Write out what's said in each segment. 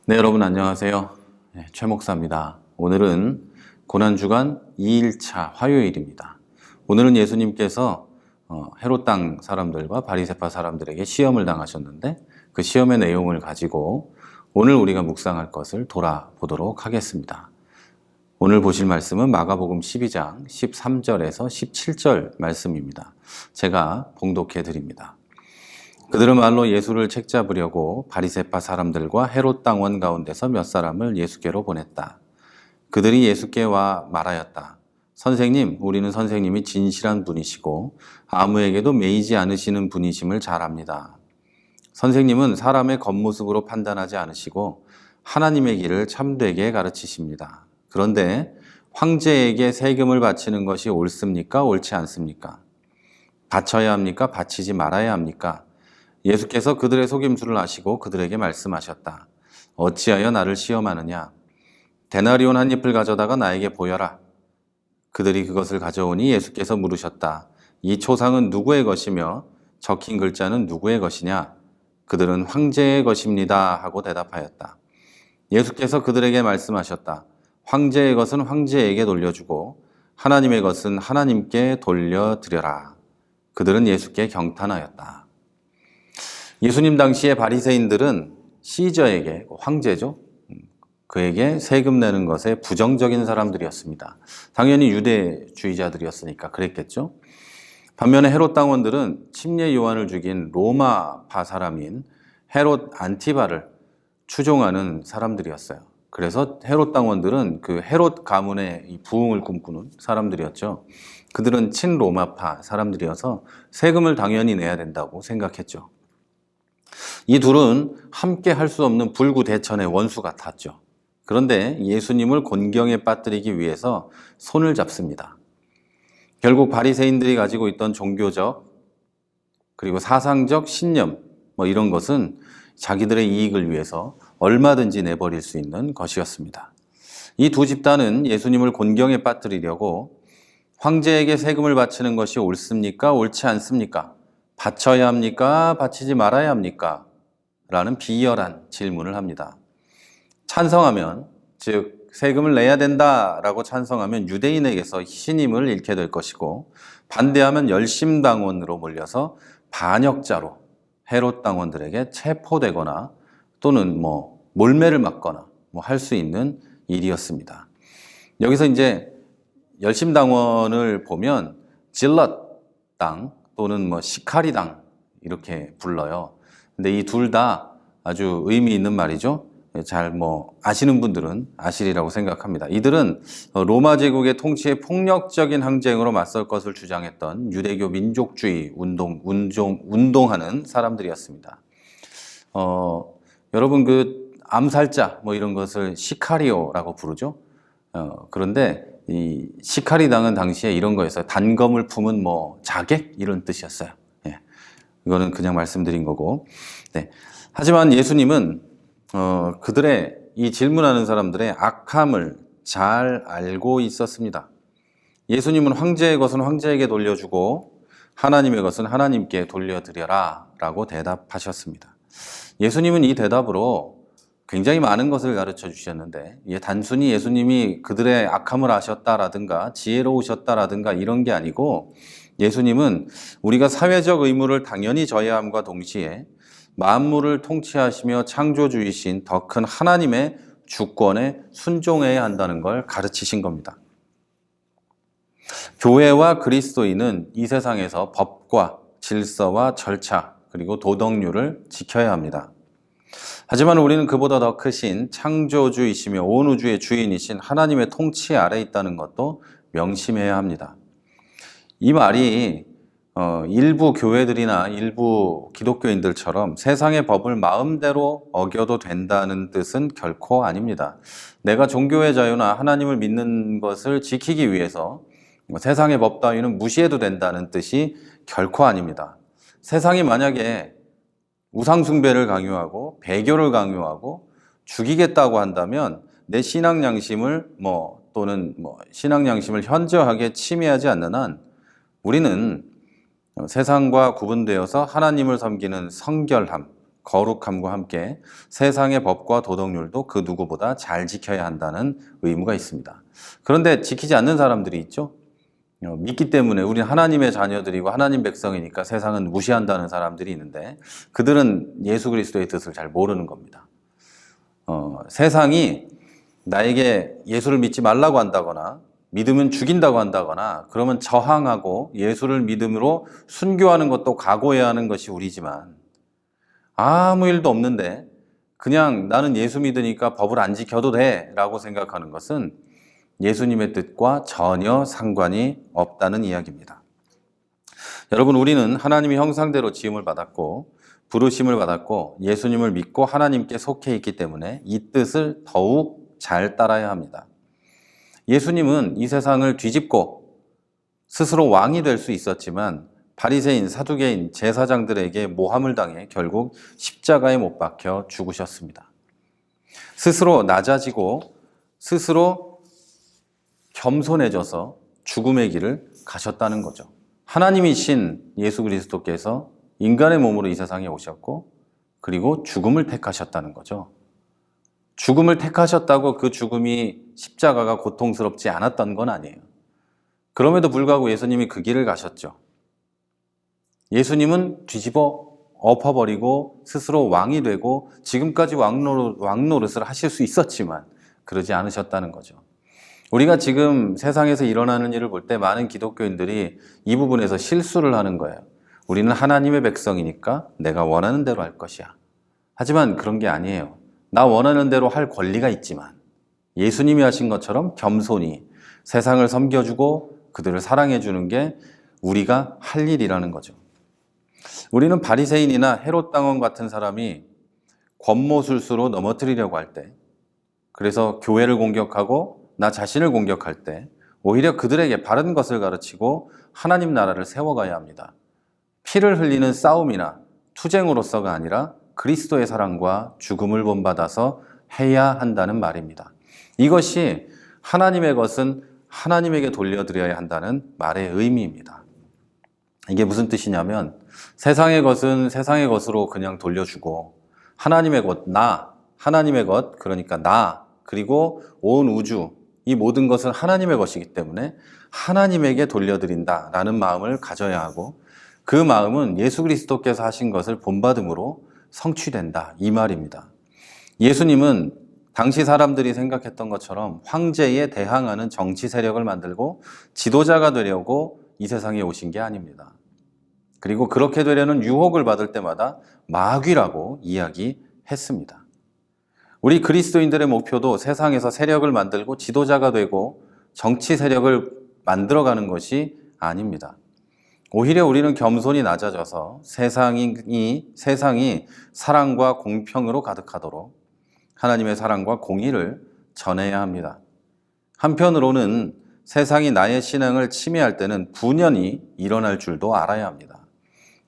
네, 여러분 안녕하세요. 최 목사입니다. 오늘은 고난주간 2일차 화요일입니다. 오늘은 예수님께서 헤롯 땅 사람들과 바리새파 사람들에게 시험을 당하셨는데 그 시험의 내용을 가지고 오늘 우리가 묵상할 것을 돌아보도록 하겠습니다. 오늘 보실 말씀은 마가복음 12장 13절에서 17절 말씀입니다. 제가 봉독해 드립니다. 그들은 말로 예수를 책잡으려고 바리새파 사람들과 헤롯 당원 가운데서 몇 사람을 예수께로 보냈다. 그들이 예수께 와 말하였다. 선생님, 우리는 선생님이 진실한 분이시고 아무에게도 매이지 않으시는 분이심을 잘 압니다. 선생님은 사람의 겉모습으로 판단하지 않으시고 하나님의 길을 참되게 가르치십니다. 그런데 황제에게 세금을 바치는 것이 옳습니까? 옳지 않습니까? 바쳐야 합니까? 바치지 말아야 합니까? 예수께서 그들의 속임수를 아시고 그들에게 말씀하셨다. 어찌하여 나를 시험하느냐? 데나리온 한 잎을 가져다가 나에게 보여라. 그들이 그것을 가져오니 예수께서 물으셨다. 이 초상은 누구의 것이며 적힌 글자는 누구의 것이냐? 그들은 황제의 것입니다 하고 대답하였다. 예수께서 그들에게 말씀하셨다. 황제의 것은 황제에게 돌려주고 하나님의 것은 하나님께 돌려드려라. 그들은 예수께 경탄하였다. 예수님 당시의 바리새인들은 시저에게, 황제죠, 그에게 세금 내는 것에 부정적인 사람들이었습니다. 당연히 유대주의자들이었으니까 그랬겠죠. 반면에 헤롯 당원들은 침례 요한을 죽인 로마파 사람인 헤롯 안티바를 추종하는 사람들이었어요. 그래서 헤롯 당원들은 그 헤롯 가문의 부흥을 꿈꾸는 사람들이었죠. 그들은 친로마파 사람들이어서 세금을 당연히 내야 된다고 생각했죠. 이 둘은 함께 할 수 없는 불구대천의 원수 같았죠. 그런데 예수님을 곤경에 빠뜨리기 위해서 손을 잡습니다. 결국 바리새인들이 가지고 있던 종교적 그리고 사상적 신념 이런 것은 자기들의 이익을 위해서 얼마든지 내버릴 수 있는 것이었습니다. 이 두 집단은 예수님을 곤경에 빠뜨리려고 황제에게 세금을 바치는 것이 옳습니까? 옳지 않습니까? 바쳐야 합니까? 바치지 말아야 합니까? 라는 비열한 질문을 합니다. 찬성하면, 즉 세금을 내야 된다라고 찬성하면 유대인에게서 신임을 잃게 될 것이고, 반대하면 열심당원으로 몰려서 반역자로 헤롯 당원들에게 체포되거나 또는 몰매를 맞거나 할 수 있는 일이었습니다. 여기서 이제 열심당원을 보면 질럿 당 또는 시카리 당 이렇게 불러요. 근데 이 둘 다 아주 의미 있는 말이죠. 잘 아시는 분들은 아시리라고 생각합니다. 이들은 로마 제국의 통치에 폭력적인 항쟁으로 맞설 것을 주장했던 유대교 민족주의 운동하는 사람들이었습니다. 여러분 그 암살자 이런 것을 시카리오라고 부르죠. 그런데 이 시카리 당은 당시에 이런 거였어요. 단검을 품은 자객 이런 뜻이었어요. 예. 이거는 그냥 말씀드린 거고. 네. 하지만 예수님은 그들의 이 질문하는 사람들의 악함을 잘 알고 있었습니다. 예수님은 황제의 것은 황제에게 돌려주고 하나님의 것은 하나님께 돌려드려라 라고 대답하셨습니다. 예수님은 이 대답으로 굉장히 많은 것을 가르쳐 주셨는데 단순히 예수님이 그들의 악함을 아셨다라든가 지혜로우셨다라든가 이런 게 아니고 예수님은 우리가 사회적 의무를 당연히 져야 함과 동시에 만물을 통치하시며 창조주이신 더 큰 하나님의 주권에 순종해야 한다는 걸 가르치신 겁니다. 교회와 그리스도인은 이 세상에서 법과 질서와 절차 그리고 도덕률을 지켜야 합니다. 하지만 우리는 그보다 더 크신 창조주이시며 온 우주의 주인이신 하나님의 통치 아래 있다는 것도 명심해야 합니다. 이 말이 일부 교회들이나 일부 기독교인들처럼 세상의 법을 마음대로 어겨도 된다는 뜻은 결코 아닙니다. 내가 종교의 자유나 하나님을 믿는 것을 지키기 위해서 세상의 법 따위는 무시해도 된다는 뜻이 결코 아닙니다. 세상이 만약에 우상숭배를 강요하고 배교를 강요하고 죽이겠다고 한다면 내 신앙 양심을 또는 신앙 양심을 현저하게 침해하지 않는 한 우리는 세상과 구분되어서 하나님을 섬기는 성결함, 거룩함과 함께 세상의 법과 도덕률도 그 누구보다 잘 지켜야 한다는 의무가 있습니다. 그런데 지키지 않는 사람들이 있죠. 믿기 때문에 우리는 하나님의 자녀들이고 하나님 백성이니까 세상은 무시한다는 사람들이 있는데 그들은 예수 그리스도의 뜻을 잘 모르는 겁니다. 세상이 나에게 예수를 믿지 말라고 한다거나 믿으면 죽인다고 한다거나 그러면 저항하고 예수를 믿음으로 순교하는 것도 각오해야 하는 것이 우리지만 아무 일도 없는데 그냥 나는 예수 믿으니까 법을 안 지켜도 돼 라고 생각하는 것은 예수님의 뜻과 전혀 상관이 없다는 이야기입니다. 여러분, 우리는 하나님의 형상대로 지음을 받았고 부르심을 받았고 예수님을 믿고 하나님께 속해 있기 때문에 이 뜻을 더욱 잘 따라야 합니다. 예수님은 이 세상을 뒤집고 스스로 왕이 될 수 있었지만 바리새인, 사두개인, 제사장들에게 모함을 당해 결국 십자가에 못 박혀 죽으셨습니다. 스스로 낮아지고 스스로 겸손해져서 죽음의 길을 가셨다는 거죠. 하나님이신 예수 그리스도께서 인간의 몸으로 이 세상에 오셨고 그리고 죽음을 택하셨다는 거죠. 죽음을 택하셨다고 그 죽음이 십자가가 고통스럽지 않았던 건 아니에요. 그럼에도 불구하고 예수님이 그 길을 가셨죠. 예수님은 뒤집어 엎어버리고 스스로 왕이 되고 지금까지 왕노릇을 하실 수 있었지만 그러지 않으셨다는 거죠. 우리가 지금 세상에서 일어나는 일을 볼 때 많은 기독교인들이 이 부분에서 실수를 하는 거예요. 우리는 하나님의 백성이니까 내가 원하는 대로 할 것이야. 하지만 그런 게 아니에요. 나 원하는 대로 할 권리가 있지만 예수님이 하신 것처럼 겸손히 세상을 섬겨주고 그들을 사랑해주는 게 우리가 할 일이라는 거죠. 우리는 바리새인이나 헤롯 당원 같은 사람이 권모술수로 넘어뜨리려고 할 때, 그래서 교회를 공격하고 나 자신을 공격할 때 오히려 그들에게 바른 것을 가르치고 하나님 나라를 세워가야 합니다. 피를 흘리는 싸움이나 투쟁으로서가 아니라 그리스도의 사랑과 죽음을 본받아서 해야 한다는 말입니다. 이것이 하나님의 것은 하나님에게 돌려드려야 한다는 말의 의미입니다. 이게 무슨 뜻이냐면 세상의 것은 세상의 것으로 그냥 돌려주고 하나님의 것, 하나님의 것, 그러니까 나, 그리고 온 우주, 이 모든 것은 하나님의 것이기 때문에 하나님에게 돌려드린다라는 마음을 가져야 하고 그 마음은 예수 그리스도께서 하신 것을 본받음으로 성취된다, 이 말입니다. 예수님은 당시 사람들이 생각했던 것처럼 황제에 대항하는 정치 세력을 만들고 지도자가 되려고 이 세상에 오신 게 아닙니다. 그리고 그렇게 되려는 유혹을 받을 때마다 마귀라고 이야기했습니다. 우리 그리스도인들의 목표도 세상에서 세력을 만들고 지도자가 되고 정치 세력을 만들어가는 것이 아닙니다. 오히려 우리는 겸손히 낮아져서 세상이 사랑과 공평으로 가득하도록 하나님의 사랑과 공의를 전해야 합니다. 한편으로는 세상이 나의 신앙을 침해할 때는 분연히 일어날 줄도 알아야 합니다.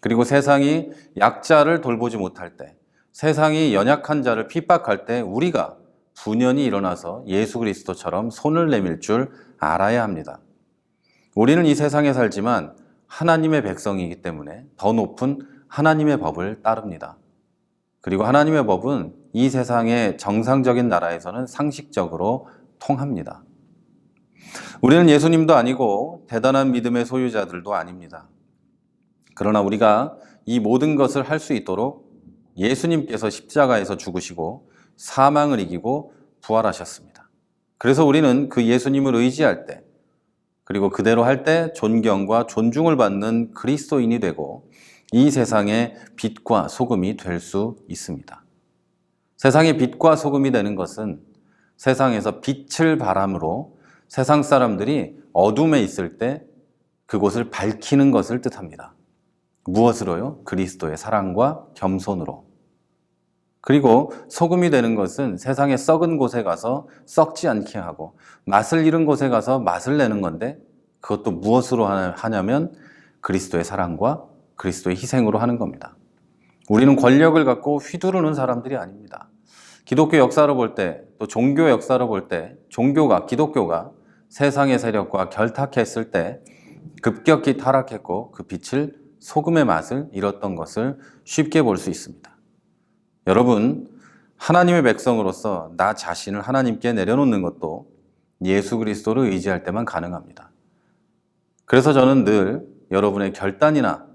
그리고 세상이 약자를 돌보지 못할 때, 세상이 연약한 자를 핍박할 때 우리가 분연히 일어나서 예수 그리스도처럼 손을 내밀 줄 알아야 합니다. 우리는 이 세상에 살지만 하나님의 백성이기 때문에 더 높은 하나님의 법을 따릅니다. 그리고 하나님의 법은 이 세상의 정상적인 나라에서는 상식적으로 통합니다. 우리는 예수님도 아니고 대단한 믿음의 소유자들도 아닙니다. 그러나 우리가 이 모든 것을 할 수 있도록 예수님께서 십자가에서 죽으시고 사망을 이기고 부활하셨습니다. 그래서 우리는 그 예수님을 의지할 때, 그리고 그대로 할 때 존경과 존중을 받는 그리스도인이 되고 이 세상의 빛과 소금이 될 수 있습니다. 세상의 빛과 소금이 되는 것은 세상에서 빛을 바람으로 세상 사람들이 어둠에 있을 때 그곳을 밝히는 것을 뜻합니다. 무엇으로요? 그리스도의 사랑과 겸손으로. 그리고 소금이 되는 것은 세상의 썩은 곳에 가서 썩지 않게 하고 맛을 잃은 곳에 가서 맛을 내는 건데 그것도 무엇으로 하냐면 그리스도의 사랑과 그리스도의 희생으로 하는 겁니다. 우리는 권력을 갖고 휘두르는 사람들이 아닙니다. 기독교 역사로 볼 때, 또 종교 역사로 볼 때 기독교가 세상의 세력과 결탁했을 때 급격히 타락했고 그 빛을 소금의 맛을 잃었던 것을 쉽게 볼 수 있습니다. 여러분, 하나님의 백성으로서 나 자신을 하나님께 내려놓는 것도 예수 그리스도를 의지할 때만 가능합니다. 그래서 저는 늘 여러분의 결단이나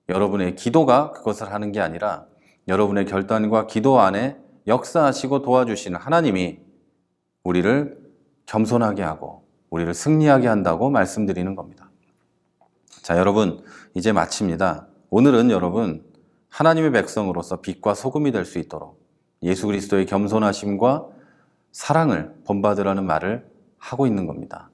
여러분의 기도가 그것을 하는 게 아니라 여러분의 결단과 기도 안에 역사하시고 도와주시는 하나님이 우리를 겸손하게 하고 우리를 승리하게 한다고 말씀드리는 겁니다. 자, 여러분, 이제 마칩니다. 오늘은 여러분, 하나님의 백성으로서 빛과 소금이 될 수 있도록 예수 그리스도의 겸손하심과 사랑을 본받으라는 말을 하고 있는 겁니다.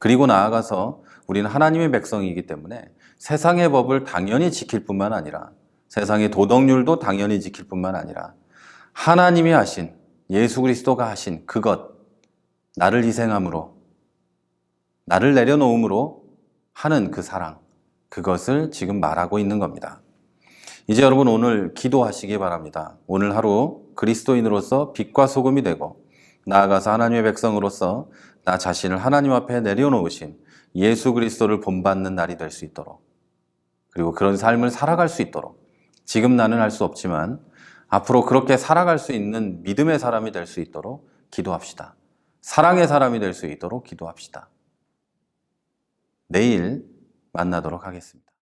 그리고 나아가서 우리는 하나님의 백성이기 때문에 세상의 법을 당연히 지킬 뿐만 아니라 세상의 도덕률도 당연히 지킬 뿐만 아니라 하나님이 하신, 예수 그리스도가 하신 그것, 나를 희생함으로, 나를 내려놓음으로 하는 그 사랑, 그것을 지금 말하고 있는 겁니다. 이제 여러분 오늘 기도하시기 바랍니다. 오늘 하루 그리스도인으로서 빛과 소금이 되고 나아가서 하나님의 백성으로서 나 자신을 하나님 앞에 내려놓으신 예수 그리스도를 본받는 날이 될 수 있도록, 그리고 그런 삶을 살아갈 수 있도록, 지금 나는 할 수 없지만 앞으로 그렇게 살아갈 수 있는 믿음의 사람이 될 수 있도록 기도합시다. 사랑의 사람이 될 수 있도록 기도합시다. 내일 만나도록 하겠습니다.